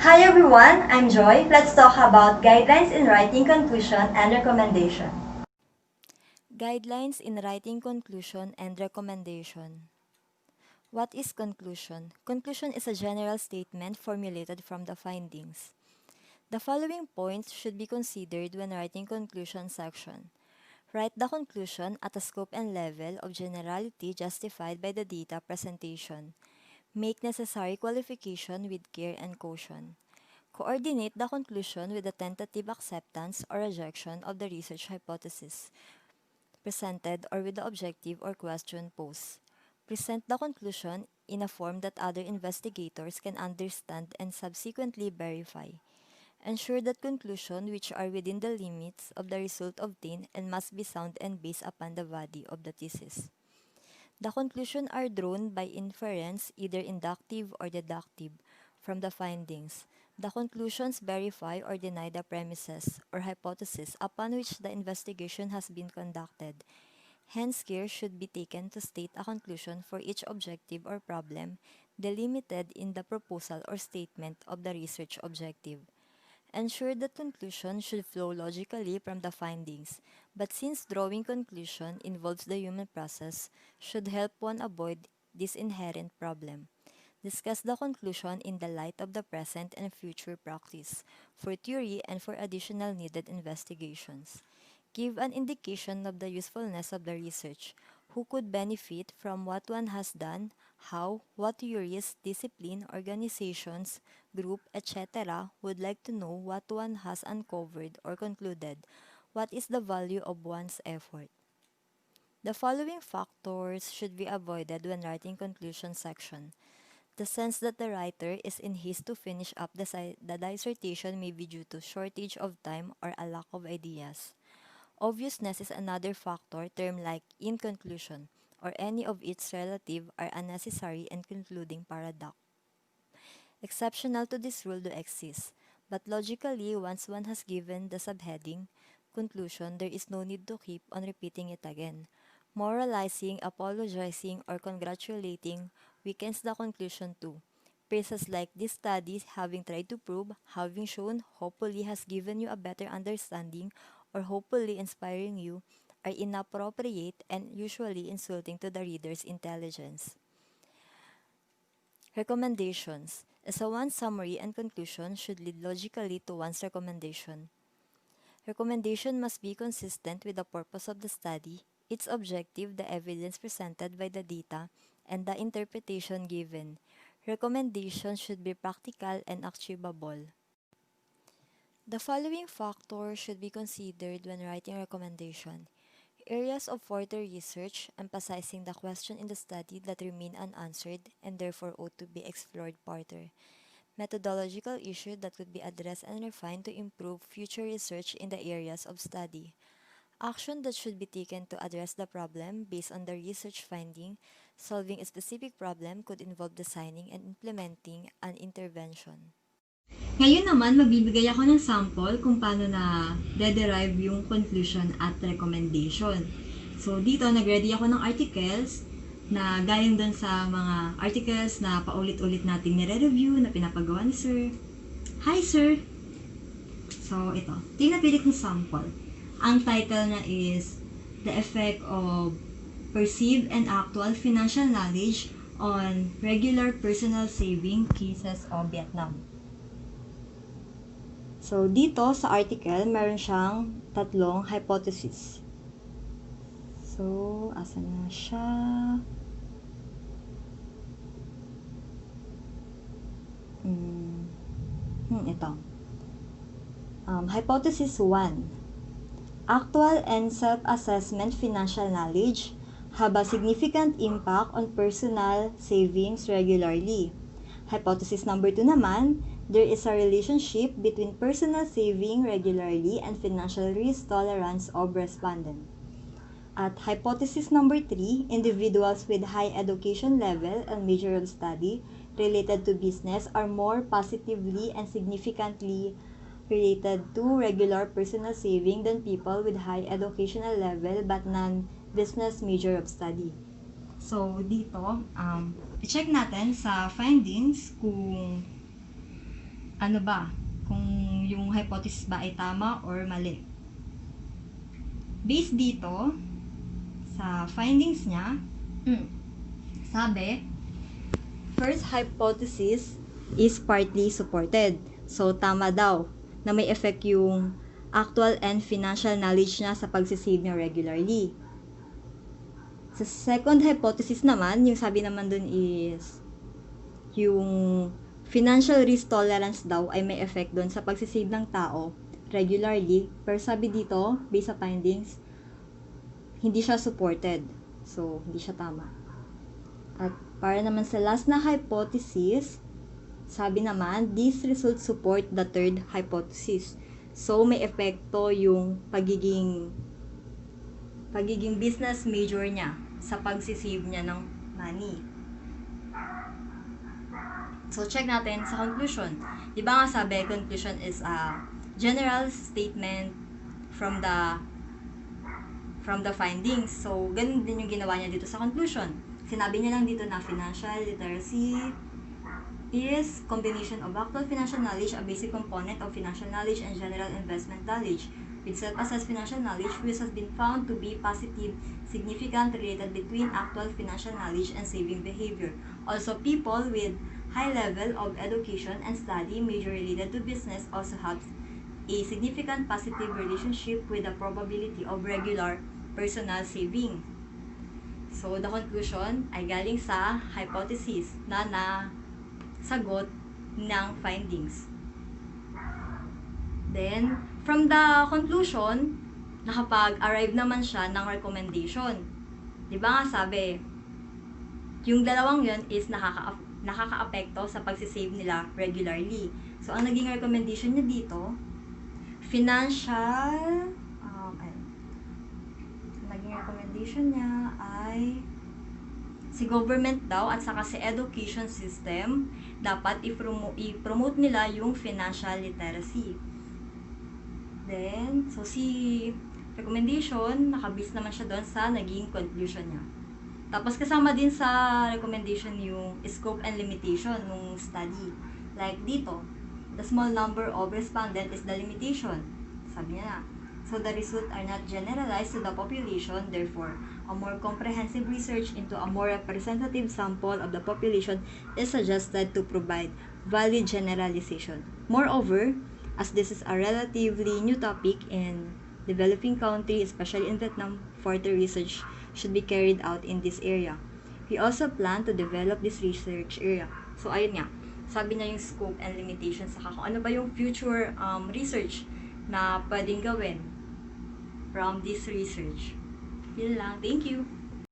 Hi everyone, I'm Joy. Let's talk about guidelines in writing conclusion and recommendation. Guidelines in writing conclusion and recommendation. What is conclusion? Conclusion is a general statement formulated from the findings. The following points should be considered when writing conclusion section. Write the conclusion at a scope and level of generality justified by the data presentation. Make necessary qualification with care and caution. Coordinate the conclusion with the tentative acceptance or rejection of the research hypothesis presented or with the objective or question posed. Present the conclusion in a form that other investigators can understand and subsequently verify. Ensure that conclusions which are within the limits of the result obtained and must be sound and based upon the body of the thesis. The conclusions are drawn by inference, either inductive or deductive, from the findings. The conclusions verify or deny the premises or hypothesis upon which the investigation has been conducted. Hence, care should be taken to state a conclusion for each objective or problem delimited in the proposal or statement of the research objective. Ensure that conclusion should flow logically from the findings, but since drawing conclusion involves the human process, should help one avoid this inherent problem. Discuss the conclusion in the light of the present and future practice, for theory and for additional needed investigations. Give an indication of the usefulness of the research, who could benefit from what one has done, how, what theories, discipline, organizations, group, etc. would like to know what one has uncovered or concluded, what is the value of one's effort. The following factors should be avoided when writing conclusion section. The sense that the writer is in haste to finish up the dissertation may be due to shortage of time or a lack of ideas. Obviousness is another factor termed like in conclusion, or any of its relative are unnecessary and concluding paradox. Exceptional to this rule do exist, but logically once one has given the subheading, conclusion, there is no need to keep on repeating it again. Moralizing, apologizing, or congratulating weakens the conclusion too. Phrases like this study, having tried to prove, having shown, hopefully has given you a better understanding, or hopefully inspiring you, are inappropriate and usually insulting to the reader's intelligence. Recommendations. As a one summary and conclusion should lead logically to one's recommendation. Recommendation must be consistent with the purpose of the study, its objective, the evidence presented by the data, and the interpretation given. Recommendations should be practical and achievable. The following factors should be considered when writing recommendation. Areas of further research, emphasizing the question in the study that remain unanswered and therefore ought to be explored further. Methodological issues that could be addressed and refined to improve future research in the areas of study. Action that should be taken to address the problem based on the research finding. Solving a specific problem could involve designing and implementing an intervention. Ngayon naman, magbibigay ako ng sample kung paano na de-derive yung conclusion at recommendation. So, dito, nag-ready ako ng articles na galing dun sa mga articles na paulit-ulit nating nire-review, na pinapagawa ni Sir. Hi, Sir! So, ito. Ito yung napili kong sample. Ang title na is The Effect of Perceived and Actual Financial Knowledge on Regular Personal Saving Cases of Vietnam. So, dito sa article, meron siyang tatlong hypothesis. So, asa na siya? Ito. Hypothesis 1. Actual and self-assessment financial knowledge have a significant impact on personal savings regularly. Hypothesis number 2 naman, there is a relationship between personal saving regularly and financial risk tolerance of respondent. At hypothesis number 3, individuals with high education level and major of study related to business are more positively and significantly related to regular personal saving than people with high educational level but non-business major of study. So, dito, i-check natin sa findings kung ano ba, kung yung hypothesis ba ay tama or mali. Based dito, sa findings niya, sabi, first hypothesis is partly supported. So, tama daw na may effect yung actual and financial knowledge niya sa pagsisave niya regularly. Sa second hypothesis naman, yung sabi naman dun is yung financial risk tolerance daw ay may effect dun sa pagsisave ng tao regularly. Pero sabi dito, based sa findings, hindi siya supported. So, hindi siya tama. At para naman sa last na hypothesis, sabi naman, these results support the third hypothesis. So, may epekto yung pagiging business major niya sa pagsisave niya ng money. So, check natin sa conclusion. Di ba nga sabi, conclusion is a general statement from the findings. So, ganun din yung ginawa niya dito sa conclusion. Sinabi niya lang dito na financial literacy is combination of actual financial knowledge, a basic component of financial knowledge, and general investment knowledge. With self-assessed financial knowledge, which has been found to be positive, significant related between actual financial knowledge and saving behavior. Also, people with high level of education and study major related to business also have a significant positive relationship with the probability of regular personal saving. So, the conclusion ay galing sa hypothesis na sagot ng findings. Then, from the conclusion, nakapag-arrive naman siya ng recommendation. Di ba nga sabi, yung dalawang yun is nakaka-apekto sa pagsisave nila regularly. So, ang naging recommendation niya dito, financial, naging recommendation niya ay si government daw at saka si education system dapat i-promote nila yung financial literacy. Then, so si recommendation, nakabase naman siya doon sa naging conclusion niya. Tapos kasama din sa recommendation yung scope and limitation ng study. Like dito, the small number of respondent is the limitation. Sabi niya na. So the results are not generalized to the population, therefore, a more comprehensive research into a more representative sample of the population is suggested to provide valid generalization. Moreover, as this is a relatively new topic in developing countries, especially in Vietnam, further research should be carried out in this area. We also plan to develop this research area. So, ayun nga. Sabi niya yung scope and limitations saka kung ano ba yung future research na pwedeng gawin from this research. Yun lang. Thank you!